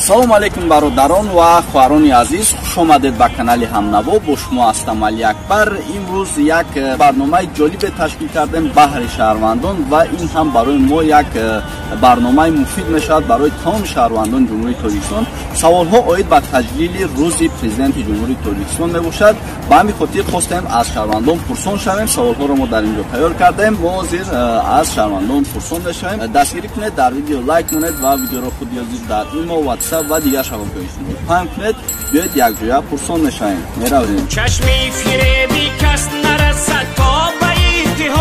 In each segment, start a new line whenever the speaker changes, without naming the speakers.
салом алейкум бародарон ва хоҳарони азиз, хуш омадед ба канали Ҳамнаво. Бо шумо ҳастам Али Акбар. имрӯз як барномаи ҷолибе ташкил кардем баҳри шаҳрвандон ва ин ҳам барои мо як барномаи муфид мешавад барои тамоми шаҳрвандони ҷумҳурии Тоҷикистон. Саволҳо оид ба таҷлили рӯзи президенти ҷумҳурии Тоҷикистон мебошад. ба ҳамин хотир хостем аз шаҳрвандон пурсон шавем. Саволҳоро мо дар ин ҷо тайёр кардем. мо ҳозир аз шаҳрвандон пурсон мешавем. дастгирӣ кунед, дар видео лайк кунед ва видеоро худ ёзид дар имо, WhatsApp ва дигар шабакаҳои паҳм кунед. биёед якҷоя пурсон мешавем. меравем.
чашми фиреби кас нарасад то ба иттиҳод,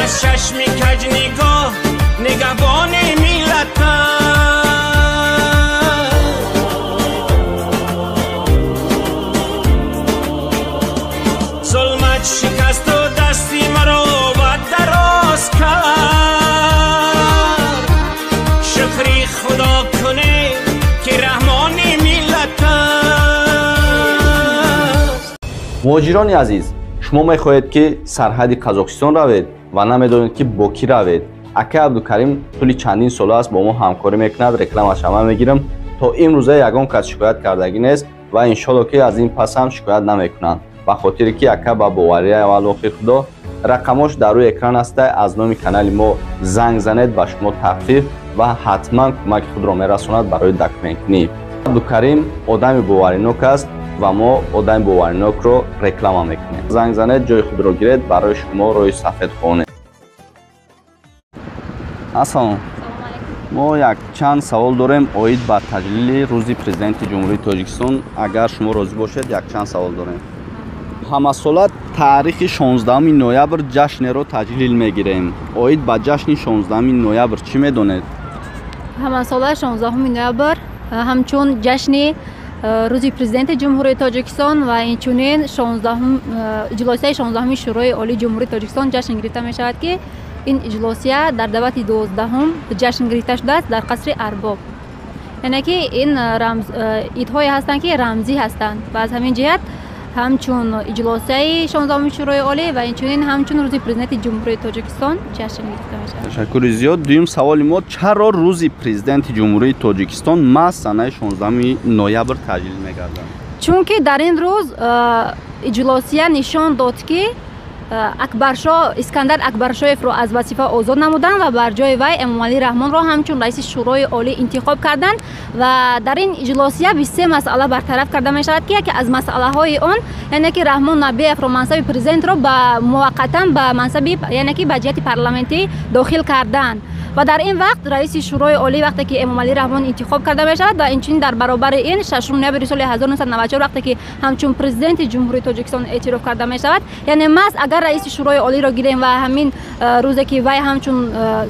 аз чашми каҷнигоҳ нигаҳбони миллатам. зулмат шикасту дасти маро ва дароз кард. шукри худо кунед ки раҳмони миллат аст.
муҳоҷирони азиз, шумо мехоҳед ки сарҳади Қазоқистон равед ва намедонед ки бо кӣ равед. ака Абдукарим тӯли чандин сол аст бо мо ҳамкорӣ мекунад, рекламаш ҳама мегирам. то имрӯза ягон кас шикоят кардагӣ нест ва иншоалло ки аз ин пас ҳам шикоят намекунанд, ба хотире ки ака ба бовария ва алоқи худо. рақамош дар рӯи экран аста. аз номи канали мо занг занед, ба шумо тахфиф ва ҳатман кӯмаки худро мерасонад барои документнӣ. Абдукарим одами боваринок аст ва мо одами боваринокро реклама мекунем. занг занед, ҷои худро гиред, барои шумо рӯи сафед хонем. Ассалом. мо як чанд савол дорем оид ба таҷлили рӯзи президенти ҷумҳурии Тоҷикистон. агар шумо розӣ бошед, як чанд савол дорем. ҳамасола таърихи 16 ноябр ҷашнеро таҷлил мегирем. оид ба ҷашни 16 ноябр чӣ медонед?
ҳамасола 16 ноябр ҳамчун ҷашни рӯзи президенти ҷумҳурии Тоҷикистон ва инчунин иҷлосияи 16 шӯрои олии ҷумҳурии Тоҷикистон ҷашн гирифта мешавад ки ин иҷлосия дар давлати 12 ҷашн гирифта шудааст дар қасри Арбоб. яъне ки ин идҳое ҳастанд ки рамзӣ ҳастанд ва аз ҳамин ҷиҳат ҳамчун иҷлосияи 16 шӯрои олӣ ва инчунин ҳамчун рӯзи президенти ҷумҳурии Тоҷикистон ҷашн гирифта мешавад.
ташаккури зиёд. дуюм саволи мо, чаро рӯзи президенти ҷумҳурии Тоҷикистон маҳз санаи 16 ноябр таҷлил мегардад?
чунки дар ин рӯз иҷлосия нишон дод ки Искандар Акбаршоевро аз вазифа озод намуданд ва бар ҷои вай Эмомалӣ Раҳмонро ҳамчун раиси шӯрои олӣ интихоб карданд ва дар ин иҷлосия 23 масъала бартараф карда мешавад ки яке аз масъалаҳои он яъне ки Раҳмон Набиевро мансаби президентро ба муваққатан ба мансаби яъне ки ба ҷиҳати парламентӣ дохил карданд ва дар ин вақт раиси шӯрои олӣ вақте ки Эмомалӣ Раҳмон интихоб карда мешавад ва инчунин дар баробари ин 6 ноябри соли 1994 вақте ки ҳамчун президенти ҷумҳурии Тоҷикистон эътироф карда мешавад, яъне маҳз агар раиси шӯрои олиро гирем ва ҳамин рӯзе ки вай ҳамчун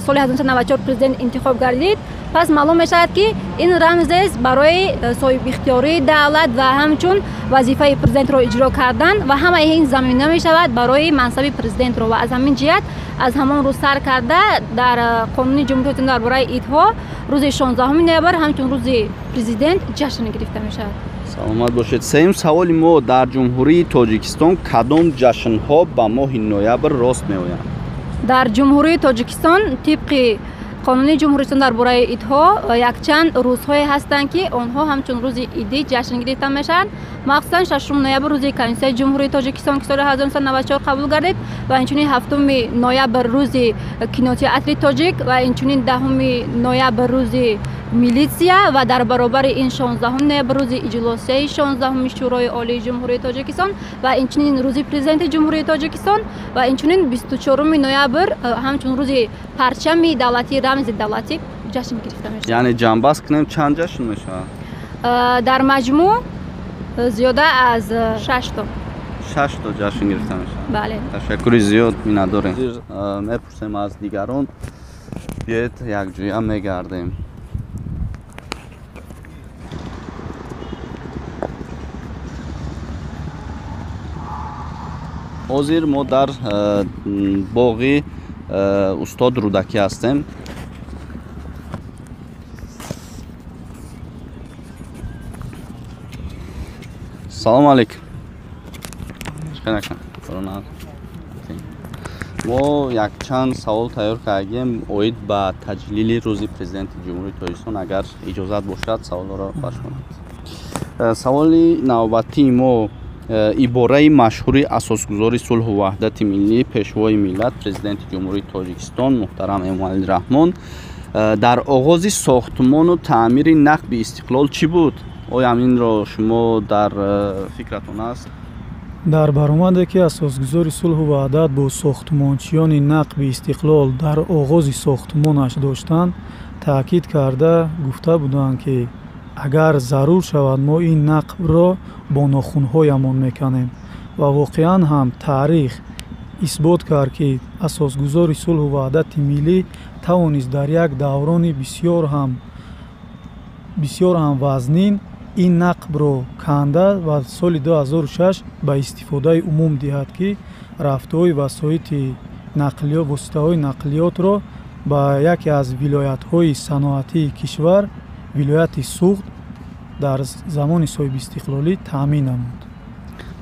соли 1994 президент интихоб гардид, пас маълум мешавад ки ин рамзест барои соҳибихтиёрии давлат ва ҳамчун вазифаи президентро иҷро кардан ва ҳамаи ин замина мешавад барои мансаби президентро ва аз ҳамин ҷиҳат аз ҳамон рӯз сар карда дар қонуни ҷумҳурии Тоҷикистон дар бораи идҳо рӯзи 16 ноябр ҳамчун рӯзи президент ҷашн гирифта мешавад.
саломат бошед. сеюм саволи мо, дар ҷумҳурии Тоҷикистон кадом ҷашнҳо ба моҳи ноябр рост меоянд?
дар ҷумҳурии Тоҷикистон тибқи қонуни ҷумҳуристон дар бораи идҳо якчанд рӯзҳое ҳастанд ки онҳо ҳамчун рӯзи идӣ ҷашн гирифта мешаванд. махсусан 6 ноябр рӯзи Конститутсияи ҷумҳурии Тоҷикистон ки соли 1994 қабул гардид ва инчунин 7 ноябр рӯзи кинотеатри тоҷик ва инчунин 10 ноябр рӯзи милитсия ва дар баробари ин 16 ноябр рӯзи иҷлосияи 16 шӯрои олии ҷумҳурии Тоҷикистон ва инчунин рӯзи президенти ҷумҳурии Тоҷикистон ва инчунин 24 ноябр ҳамчун рӯзи парчами давлатӣ рамзи давлатӣ ҷашн гирифта мешавад.
яъне ҷамъбаст кунем чанд ҷашн мешавад?
дар маҷмӯъ зиёда аз 6
та ҷашн гирифта мешавад.
бале.
ташаккури зиёд миннатдорем. мепурсем аз дигарон. биёед якҷоя мегардем. ҳозир мо дар боғи устод Рӯдакӣ ҳастем. салом алейкум.
мо якчанд савол тайёр кардем оид ба таҷлили рӯзи президенти ҷумҳурии Тоҷикистон. Агар иҷозат бошад саволҳоро паш кунед. Саволи навбатии мо ибораи машҳури асосгузори сулҳу ваҳдати миллӣ, пешвои миллат, президенти ҷумҳурии Тоҷикистон муҳтарам Эмомалӣ Раҳмон дар оғози сохтмону таъмири нақби истиқлол чӣ буд? оя аминро шумо дар фикратон аст?
дар баромаде ки асосгузори сулҳу ваҳдат бо сохтмончиёни нақби истиқлол дар оғози сохтмонаш доштанд, таъкид карда гуфта буданд ки агар зарур шавад мо ин нақбро бо нохунҳоямон меканем ва воқеан ҳам таърих исбот кард ки асосгузори сулҳу ваҳдати миллӣ тавонист дар як даврони бисёр ҳам вазнин ин нақбро канда ва соли 2006 ба истифодаи умум диҳад ки рафтуҳои васоити воситаҳои нақлиётро ба яке аз вилоятҳои саноатии кишвар, вилояти Суғд, дар замони соҳибистиқлолӣ таъмин намуд.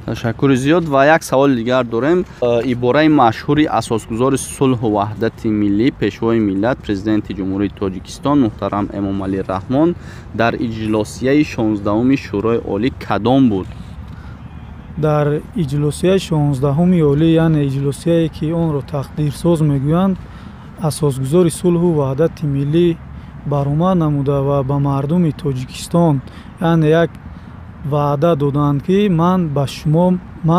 ташаккури зиёд. Ва як саволи дигар дорем. Ибораи машҳури асосгузори сулҳу ваҳдати миллӣ, пешвои миллат, президенти ҷумҳурии Тоҷикистон муҳтарам Эмомалӣ Раҳмон дар иҷлосияи 16-уми шӯрои олӣ кадом буд?
дар иҷлосияи 16-уми олӣ, яъне иҷлосияе ки онро тақдирсоз мегӯянд, асосгузори сулҳу ваҳдати миллӣ баромад намуда ва ба мардуми Тоҷикистон яъне як ваъда доданд ки ман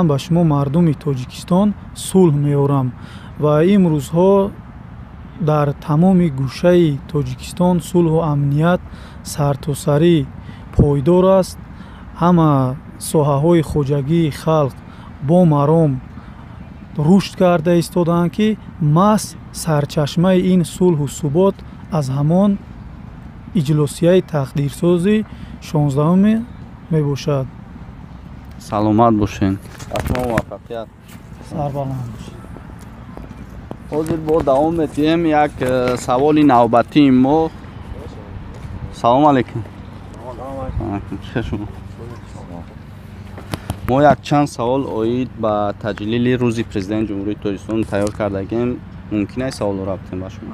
ба шумо мардуми Тоҷикистон сулҳ меорам ва имрӯзҳо дар тамоми гӯшаи Тоҷикистон сулҳу амният сартосарӣ пойдор аст. ҳама соҳаҳои хоҷагии халқ бо маром рушд карда истоданд ки маҳз сарчашмаи ин сулҳу субот аз ҳамон иҷлосияи тақдирсози 16-уми мебошад.
Саломат бошен. Атмо муваффақият.
Сарбаланд бошед.
ҳозир бо давом метиҳем. Як саволи навбатии мо. Салом алейкум. мо якчанд савол оид ба таҷлили рӯзи президенти ҷумҳурии Тоҷикистон тайёр кардагем. мумкин аст саволҳоро битем ба шумо?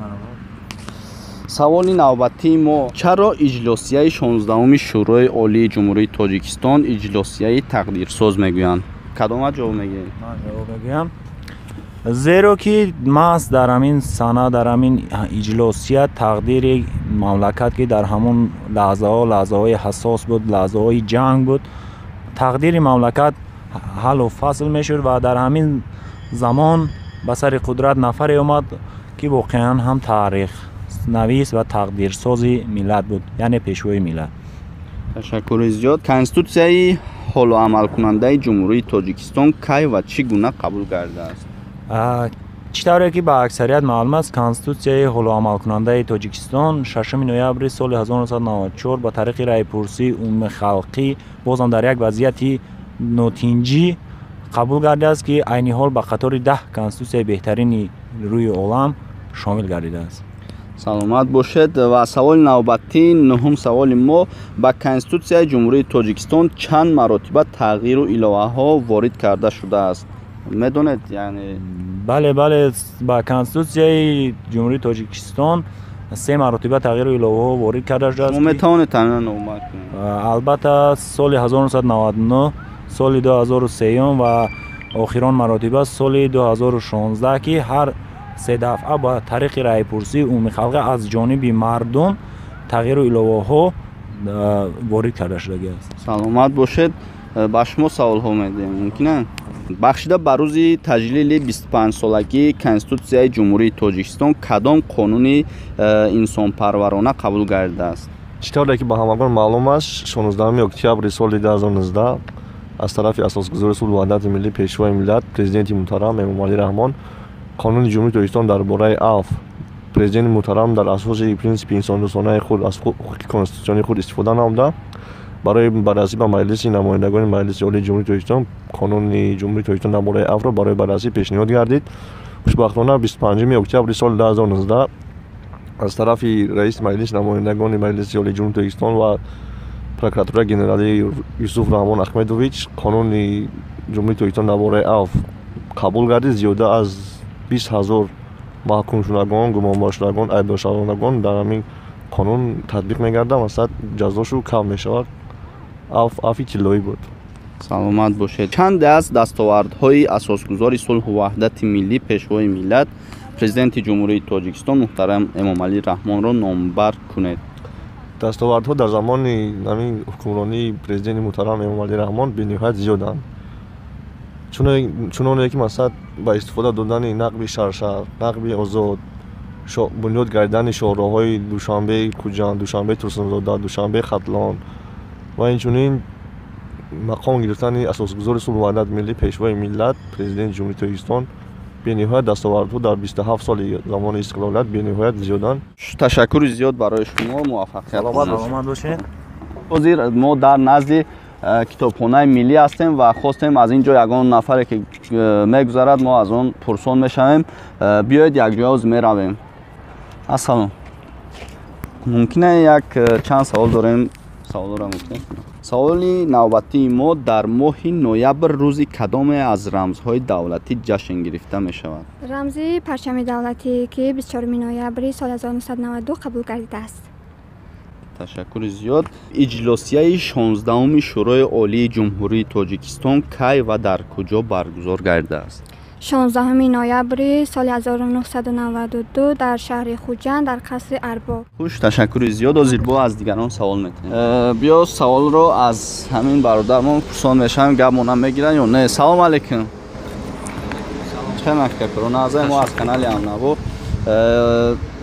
саволи навбатии мо: чаро иҷлосияи 16-уми шӯрои олии ҷумҳурии Тоҷикистон иҷлосияи тақдирсоз мегӯянд? Кадома ҷавоб мегӯед?
ман ҷавоб мегӯям зеро ки маҳз дар ҳамин сана, дар ҳамин иҷлосия тақдири мамлакат ки дар ҳамон лаҳзаҳои ҳассос буд, лаҳзаҳои ҷанг буд, тақдири мамлакат ҳаллу фасл мешуд ва дар ҳамин замон ба сари қудрат нафаре омад ки воқеан ҳам таърихнавис ва тақдирсози миллат буд, яъне пешвои миллат.
ташаккури зиёд. Конститутсияи ҳолу амалкунандаи ҷумҳурии Тоҷикистон кай ва чӣ гуна қабул гардааст?
чӣ тавре ки ба аксарият маълум аст, Конститутсияи ҳолу амалкунандаи Тоҷикистон 6 ноябри соли 1994 ба тариқи райпурсии умуми халқӣ бозам дар як вазъияти нотинҷӣ қабул гардидааст ки айни ҳол ба қатори 10 конститутсияи беҳтарини рӯи олам шомил гардидааст.
Саломат бошед. Ва саволи навбатӣ, нуҳум саволи мо: ба Конститутсияи ҷумҳурии Тоҷикистон чанд маротиба тағйиру иловаҳо ворид карда шудааст? медонед? яъне
бале ба Конститутсияи ҷумҳурии Тоҷикистон 3 маротиба тағйиру иловаҳо ворид карда шудааст.
шумо метавонед тамина номад кунед?
албатта соли 1999, соли 2003 ва охирон маротиба соли 2016 ки ҳар 3 дафъа ба тариқи райпурсии умуми халқӣ аз ҷониби мардум тағйиру иловаҳо ворид карда шудааст.
саломат бошед. ба шумо саволҳо медиҳем. мумкин аст? бахшида ба рӯзи таҷлили 25-солагии Конститутсияи ҷумҳурии Тоҷикистон кадом қонуни инсонпарварона қабул гардидааст?
чӣ тавре ки ба ҳамагон маълум аст, 16 октябри соли 2019 аз тарафи асосгузори сулҳу ваҳдати миллӣ, пешвои миллат, президенти муҳтарам Эмомалӣ Раҳмон қонуни ҷумҳурии Тоҷикистон дар бораи афв, президенти муҳтарам дар асоси принсипи инсондӯстонаи худ аз ҳуқуқи конститутсионии худ истифода намуда барои баррасӣ ба маҷлиси намояндагони маҷлиси олии ҷумҳурии Тоҷикистон қонуни ҷумҳурии Тоҷикистон дар бораи афвро барои баррасӣ пешниҳод гардид. хушбахтона 25 октябри соли 2019 аз тарафи раиси маҷлиси намояндагони маҷлиси олии ҷумҳурии Тоҷикистон ва прокуратураи генералии Юсуф Раҳмон Ахмедович қонуни ҷумҳурии Тоҷикистон дар бораи афв қабул гардид. зиёда аз 20,000 маҳкумшудагон, гумонбаршудагон, айбдоршавандагон дар ҳамин қонун татбиқ мегардад ва сад ҷазошу кам мешавад. афи тиллоӣ буд.
саломат бошед. Чанде аз дастовардҳои асосгузори сулҳу ваҳдати миллӣ пешвои миллат президенти ҷумҳурии Тоҷикистон муҳтарам Эмомалӣ Раҳмонро номбар кунед.
дастовардҳо дар замони ҳамин ҳукмронии президенти муҳтарам Эмомалӣ Раҳмон бениҳоят зиёданд. чуноне ки масалан ба истифода додани нақби шаршар, нақби озод, бунёд гардидани шоҳроҳҳои Душанбеи Куҷанд, Душанбеи Турсунзода, Душанбеи Хатлон ва инчунин мақом гирифтани асосгузори сулҳу ваҳдати миллӣ пешвои миллат президенти ҷумҳурии Тоҷикистон бениҳоят дастовардҳо дар 27 соли замони истиқлолият бениҳоят зиёданд.
Ташаккури зиёд барои шумо. муваффақият.
саломат бошед.
ҳозир мо дар назди китобхонаи миллӣ ҳастем ва хостем аз ин ҷо ягон нафаре ки мегузарад мо аз он пурсон мешавем. биёед якҷоя меравем. ассалом. мумкина як чанд савол дорем. саволро мумкин. саволи навбатии мо дар моҳи ноябр рӯзи кадоме аз рамзҳои давлатӣ ҷашн гирифта мешавад?
рамзи парчами давлатӣ ки 24 ноябри соли 1992 қабул гардидааст.
ташаккури зиёд. иҷлосияи 16-уми шӯрои олии ҷумҳурии Тоҷикистон кай ва дар куҷо баргузор гардидааст?
16 ноябри соли 1992 дар шаҳри Хуҷанд дар қасри Арбоб.
хуш, ташаккури зиёд. ҳозир бо аз дигарон савол метавонем. биё саволро аз ҳамин бародармон пурсон мешавем, гап монам мегирад ё не? салом алейкум. чанаккакроназа мо аз канали Амнаво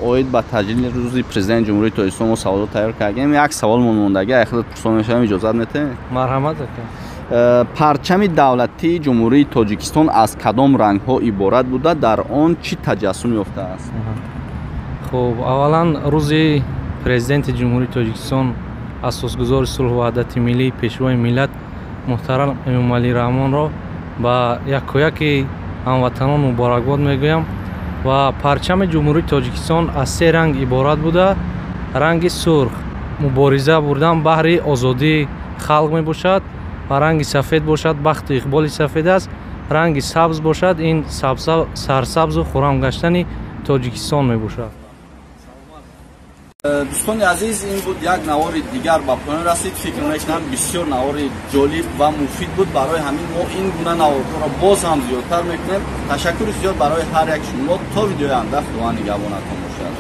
оид ба таҷлили рӯзи президенти ҷумҳурии Тоҷикистон мо саволро тайёр кардем. як савол монмондагӣ ахлат пурсон мешавем, иҷозат метавем?
марҳамат ака.
парчами давлатии ҷумҳурии Тоҷикистон аз кадом рангҳо иборат буда, дар он чӣ таҷассум ёфтааст?
хуб, аввалан рӯзи президенти ҷумҳурии Тоҷикистон асосгузори сулҳу ваҳдати миллӣ пешвои миллат муҳтарам Эмомалӣ Раҳмонро ба якояки ҳамватанон муборакбод мегӯям ва парчами ҷумҳурии Тоҷикистон аз се ранг иборат буда, ранги сурх мубориза бурдан баҳри озодии халқ мебошад ва ранги сафед бошад бахту иқболи сафед аст, ранги сабз бошад ин сарсабзу хуррам гаштани Тоҷикистон мебошад.
дӯстони азиз, ин буд як навори дигар ба поён расид. фикр мекунам бисёр навори ҷолиб ва муфид буд. барои ҳамин мо ин гуна наворҳоро боз ҳам зиёдтар мекунем. ташаккури зиёд барои ҳар як шумо. то видеои анда худованд нигҳбонатон бошад.